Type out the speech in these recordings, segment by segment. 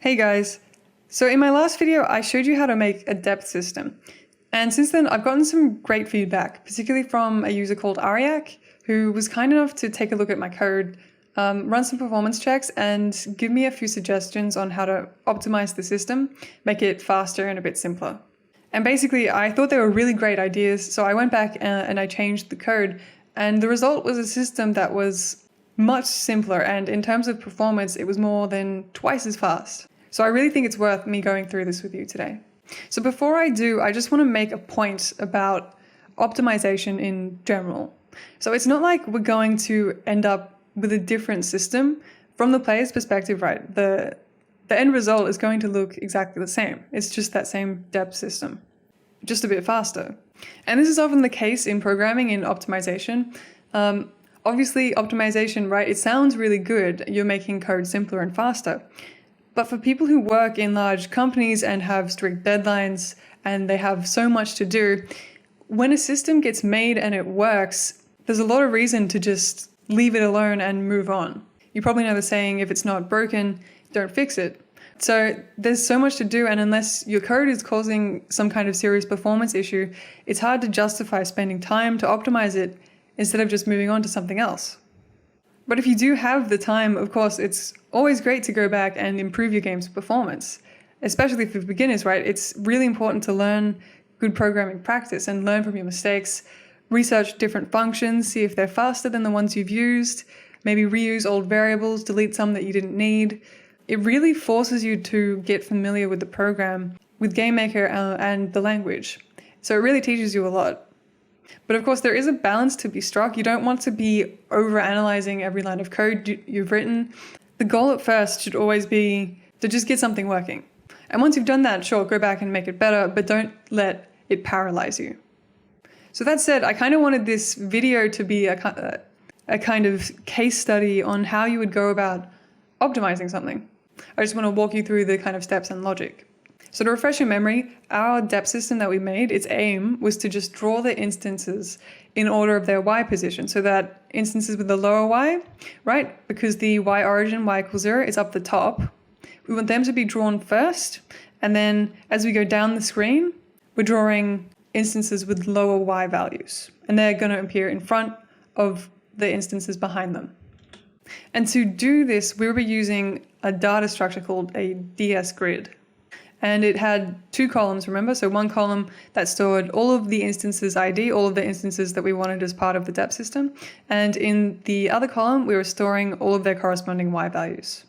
Hey guys! So in my last video, I showed you how to make a depth system. And since then, I've gotten some great feedback, particularly from a user called Ariak, who was kind enough to take a look at my code, run some performance checks, and give me a few suggestions on how to optimize the system, make it faster and a bit simpler. And basically, I thought they were really great ideas, so I went back and I changed the code, and the result was a system that was much simpler, and in terms of performance, it was more than twice as fast. So I really think it's worth me going through this with you today. So before I do, I just want to make a point about optimization in general. So it's not like we're going to end up with a different system from the player's perspective, right? The end result is going to look exactly the same. It's just that same depth system, just a bit faster. And this is often the case in programming in optimization. Obviously, optimization, right? It sounds really good. You're making code simpler and faster. But for people who work in large companies and have strict deadlines and they have so much to do, when a system gets made and it works, there's a lot of reason to just leave it alone and move on. You probably know the saying, if it's not broken, don't fix it. So there's so much to do, and unless your code is causing some kind of serious performance issue, it's hard to justify spending time to optimize it instead of just moving on to something else. But if you do have the time, of course, it's always great to go back and improve your game's performance, especially for beginners, right? It's really important to learn good programming practice and learn from your mistakes, research different functions, see if they're faster than the ones you've used, maybe reuse old variables, delete some that you didn't need. It really forces you to get familiar with the program, with GameMaker and the language. So it really teaches you a lot. But of course, there is a balance to be struck. You don't want to be over-analyzing every line of code you've written. The goal at first should always be to just get something working. And once you've done that, sure, go back and make it better, but don't let it paralyze you. So that said, I kind of wanted this video to be a kind of case study on how you would go about optimizing something. I just want to walk you through the kind of steps and logic. So to refresh your memory, our depth system that we made, its aim was to just draw the instances in order of their y position. So that instances with the lower y, right? Because the y origin, y equals 0, is up the top. We want them to be drawn first. And then as we go down the screen, we're drawing instances with lower y values. And they're going to appear in front of the instances behind them. And to do this, we were using a data structure called a DS grid. And it had two columns, remember? So one column that stored all of the instances ID, all of the instances that we wanted as part of the depth system. And in the other column, we were storing all of their corresponding Y values.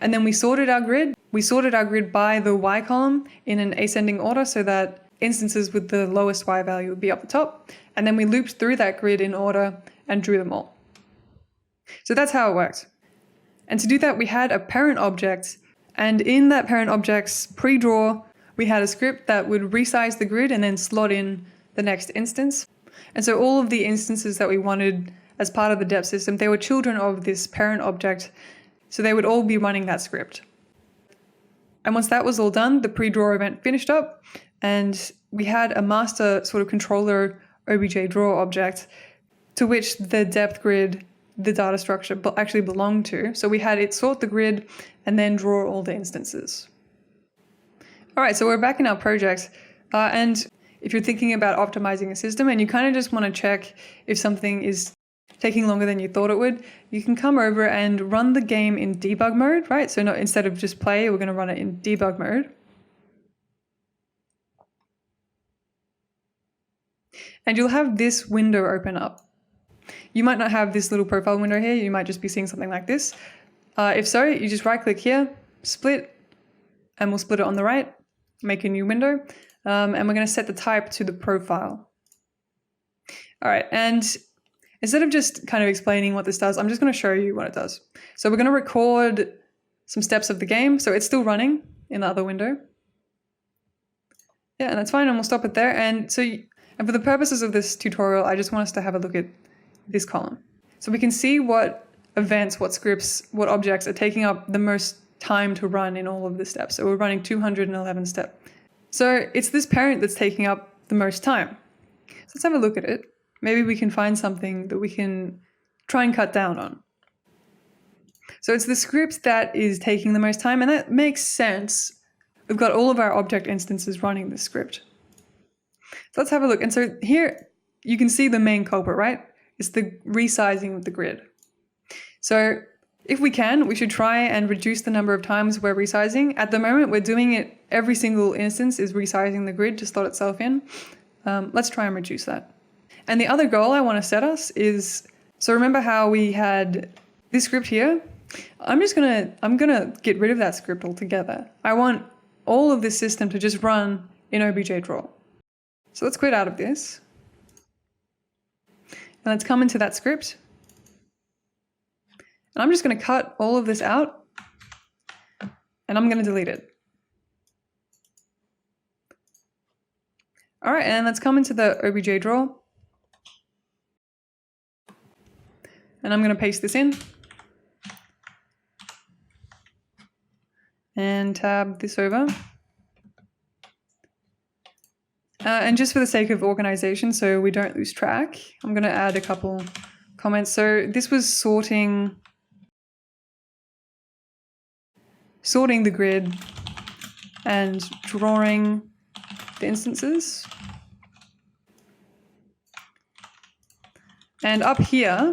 And then we sorted our grid. We sorted our grid by the Y column in an ascending order so that instances with the lowest Y value would be up the top. And then we looped through that grid in order and drew them all. So that's how it worked. And to do that, we had a parent object. And in that parent object's pre-draw, we had a script that would resize the grid and then slot in the next instance. And so all of the instances that we wanted as part of the depth system, they were children of this parent object. So they would all be running that script. And once that was all done, the pre-draw event finished up, and we had a master sort of controller obj draw object to which the depth grid, the data structure, actually belonged to. So we had it sort the grid and then draw all the instances. All right, so we're back in our project. And if you're thinking about optimizing a system and you kind of just want to check if something is taking longer than you thought it would, you can come over and run the game in debug mode, right? So instead of just play, we're going to run it in debug mode. And you'll have this window open up. You might not have this little profile window here. You might just be seeing something like this. If so, you just right click here, split, and we'll split it on the right, make a new window. And we're going to set the type to the profile. All right. And instead of just kind of explaining what this does, I'm just going to show you what it does. So we're going to record some steps of the game. So it's still running in the other window. Yeah, and that's fine. And we'll stop it there. And for the purposes of this tutorial, I just want us to have a look at this column. So we can see what events, what scripts, what objects are taking up the most time to run in all of the steps. So we're running 211 steps. So it's this parent that's taking up the most time. So let's have a look at it. Maybe we can find something that we can try and cut down on. So it's the script that is taking the most time, and that makes sense. We've got all of our object instances running this script. So let's have a look. And so here you can see the main culprit, right? It's the resizing of the grid. So if we can, we should try and reduce the number of times we're resizing. At the moment, we're doing it every single instance is resizing the grid to slot itself in. Let's try and reduce that. And the other goal I want to set us is, so remember how we had this script here? I'm gonna get rid of that script altogether. I want all of this system to just run in OBJ draw. So let's quit out of this. And let's come into that script. And I'm just going to cut all of this out. And I'm going to delete it. All right, and let's come into the OBJ draw. And I'm going to paste this in. And tab this over. And just for the sake of organization, so we don't lose track, I'm going to add a couple comments. So this was sorting the grid and drawing the instances. And up here,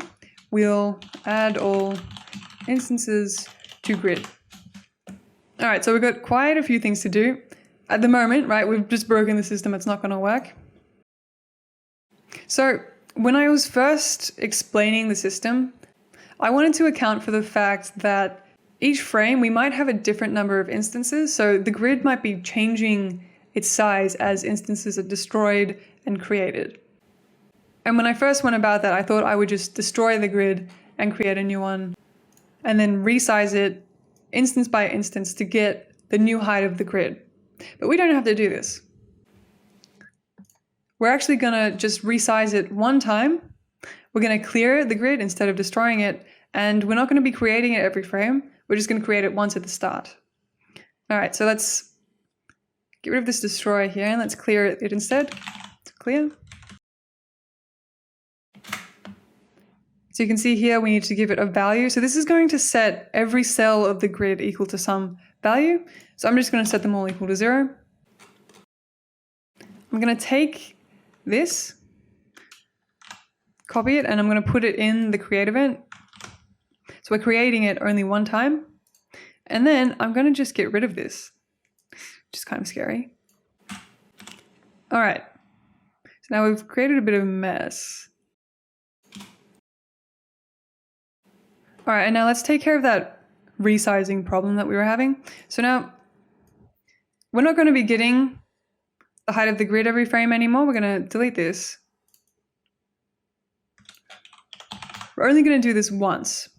we'll add all instances to grid. All right, so we've got quite a few things to do. At the moment, right, we've just broken the system, it's not going to work. So when I was first explaining the system, I wanted to account for the fact that each frame, we might have a different number of instances. So the grid might be changing its size as instances are destroyed and created. And when I first went about that, I thought I would just destroy the grid and create a new one and then resize it instance by instance to get the new height of the grid. But we don't have to do this. We're actually going to just resize it one time. We're going to clear the grid instead of destroying it. And we're not going to be creating it every frame. We're just going to create it once at the start. All right, so let's get rid of this destroy here and let's clear it instead. Clear. So you can see here we need to give it a value. So this is going to set every cell of the grid equal to some value. So I'm just going to set them all equal to 0. I'm going to take this, copy it, and I'm going to put it in the create event. So we're creating it only one time. And then I'm going to just get rid of this, which is kind of scary. All right. So now we've created a bit of a mess. All right, and now let's take care of that resizing problem that we were having. So now we're not going to be getting the height of the grid every frame anymore. We're going to delete this. We're only going to do this once.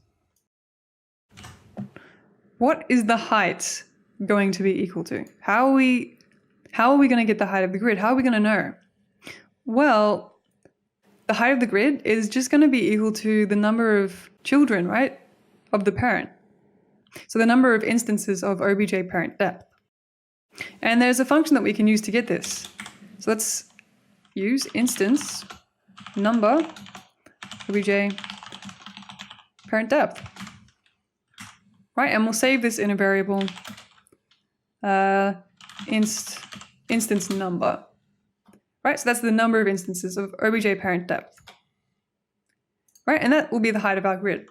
What is the height going to be equal to? How are we going to get the height of the grid? How are we going to know? Well, the height of the grid is just going to be equal to the number of children, right, of the parent. So the number of instances of obj parent depth. And there's a function that we can use to get this. So let's use instance number obj parent depth. Right, and we'll save this in a variable instance number. Right, so that's the number of instances of obj parent depth. Right, and that will be the height of our grid.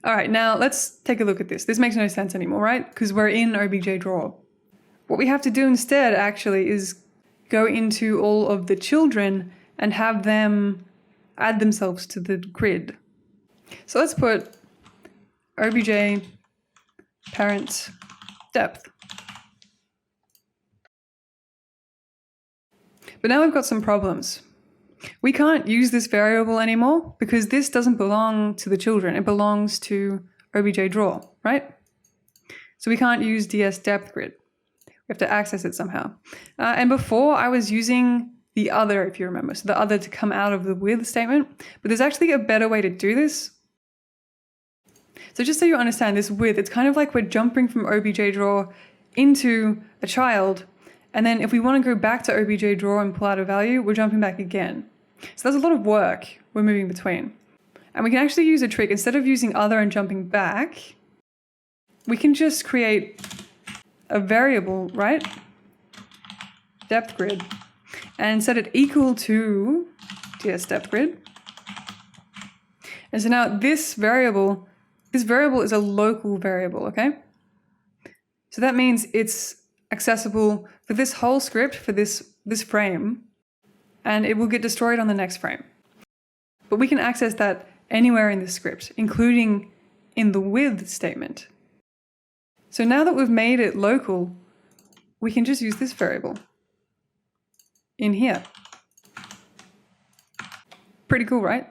All right, now let's take a look at this. This makes no sense anymore, right? Because we're in obj draw. What we have to do instead actually is go into all of the children and have them add themselves to the grid. So let's put obj parent depth. But now we've got some problems. We can't use this variable anymore because this doesn't belong to the children. It belongs to obj draw, right? So we can't use ds depth grid. We have to access it somehow. And before I was using the other, if you remember, so the other to come out of the with statement, but there's actually a better way to do this. So just so you understand this with, it's kind of like we're jumping from obj draw into a child, and then if we want to go back to obj draw and pull out a value, we're jumping back again. So there's a lot of work we're moving between. And we can actually use a trick. Instead of using other and jumping back, we can just create a variable, right? Depth grid. And set it equal to ds depth grid. And so now this variable is a local variable, okay? So that means it's accessible for this whole script, for this frame, and it will get destroyed on the next frame. But we can access that anywhere in the script, including in the with statement. So now that we've made it local, we can just use this variable in here. Pretty cool, right?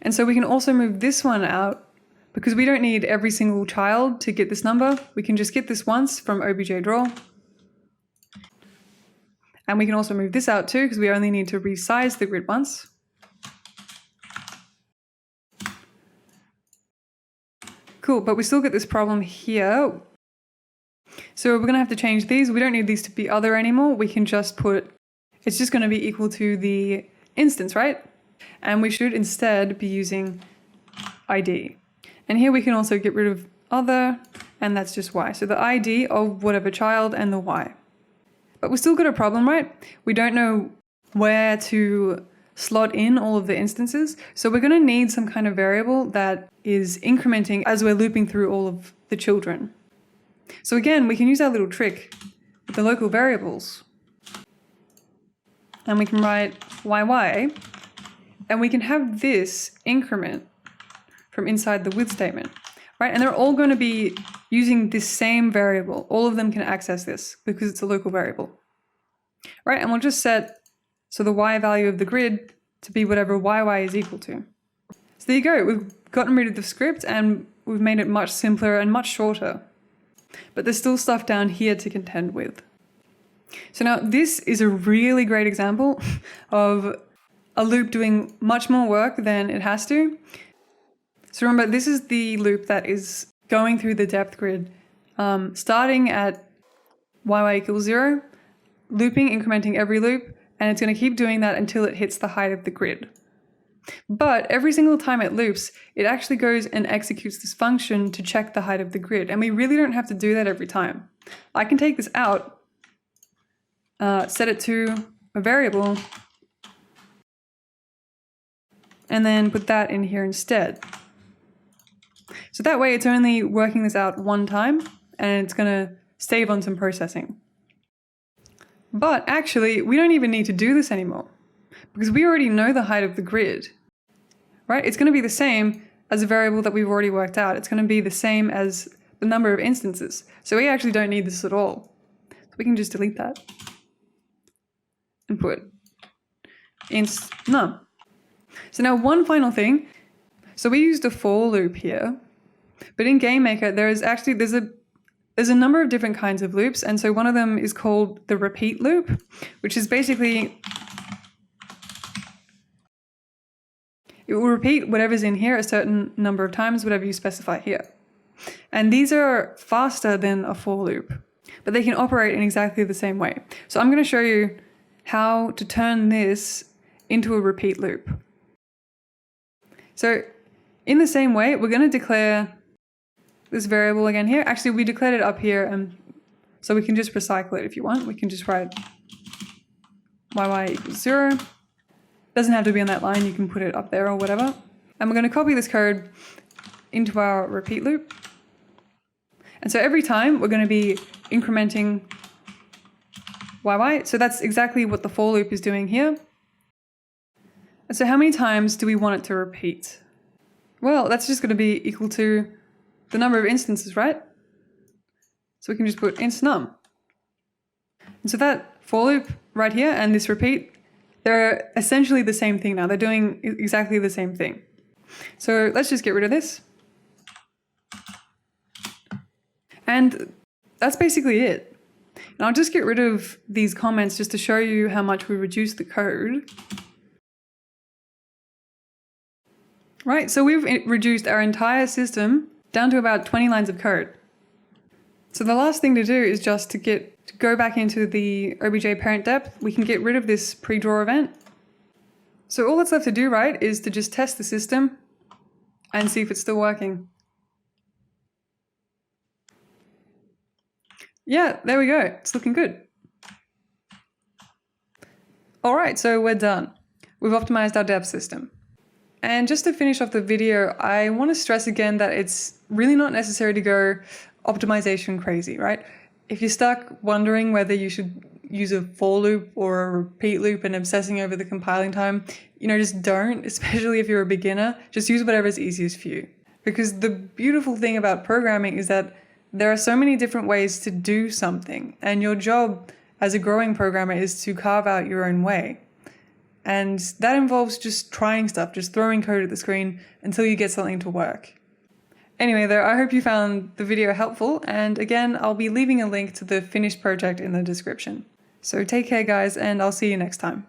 And so we can also move this one out because we don't need every single child to get this number. We can just get this once from obj draw. And we can also move this out too because we only need to resize the grid once. Cool, but we still get this problem here. So we're going to have to change these. We don't need these to be other anymore. We can just put, it's just going to be equal to the instance, right? And we should instead be using ID. And here we can also get rid of other, and that's just Y. So the ID of whatever child and the Y. But we still got a problem, right? We don't know where to slot in all of the instances. So we're going to need some kind of variable that is incrementing as we're looping through all of the children. So again, we can use our little trick with the local variables. And we can write YY, and we can have this increment from inside the with statement, right? And they're all going to be using this same variable. All of them can access this because it's a local variable, right? And we'll just set, so the Y value of the grid to be whatever YY is equal to. So there you go. We've gotten rid of the script and we've made it much simpler and much shorter. But there's still stuff down here to contend with. So now this is a really great example of a loop doing much more work than it has to. So remember, this is the loop that is going through the depth grid, starting at YY equals 0, looping, incrementing every loop, and it's going to keep doing that until it hits the height of the grid. But every single time it loops, it actually goes and executes this function to check the height of the grid. And we really don't have to do that every time. I can take this out, set it to a variable, and then put that in here instead. So that way it's only working this out one time, and it's going to save on some processing. But actually, we don't even need to do this anymore, because we already know the height of the grid, right? It's going to be the same as a variable that we've already worked out. It's going to be the same as the number of instances. So we actually don't need this at all. So we can just delete that and put inst num. So now one final thing. So we used a for loop here, but in GameMaker there's a number of different kinds of loops, and so one of them is called the repeat loop, which is basically it will repeat whatever's in here a certain number of times, whatever you specify here. And these are faster than a for loop, but they can operate in exactly the same way. So I'm going to show you how to turn this into a repeat loop. So in the same way, we're going to declare this variable again here. Actually, we declared it up here, and so we can just recycle it if you want. We can just write YY equals 0. Doesn't have to be on that line, you can put it up there or whatever. And we're going to copy this code into our repeat loop. And so every time we're going to be incrementing YY. So that's exactly what the for loop is doing here. And so how many times do we want it to repeat? Well, that's just going to be equal to the number of instances, right? So we can just put inst num. And so that for loop right here and this repeat, they're essentially the same thing now. They're doing exactly the same thing. So let's just get rid of this. And that's basically it. And I'll just get rid of these comments just to show you how much we reduced the code. Right, so we've reduced our entire system down to about 20 lines of code. So the last thing to do is just to go back into the obj parent depth. We can get rid of this pre-draw event. So all that's left to do, right, is to just test the system and see if it's still working. Yeah, there we go. It's looking good. All right, so we're done. We've optimized our dev system. And just to finish off the video, I want to stress again that it's really not necessary to go optimization crazy, right? If you're stuck wondering whether you should use a for loop or a repeat loop and obsessing over the compiling time, just don't, especially if you're a beginner. Just use whatever's easiest for you. Because the beautiful thing about programming is that there are so many different ways to do something, and your job as a growing programmer is to carve out your own way. And that involves just trying stuff, just throwing code at the screen until you get something to work. Anyway, though, I hope you found the video helpful, and again, I'll be leaving a link to the finished project in the description. So take care, guys, and I'll see you next time.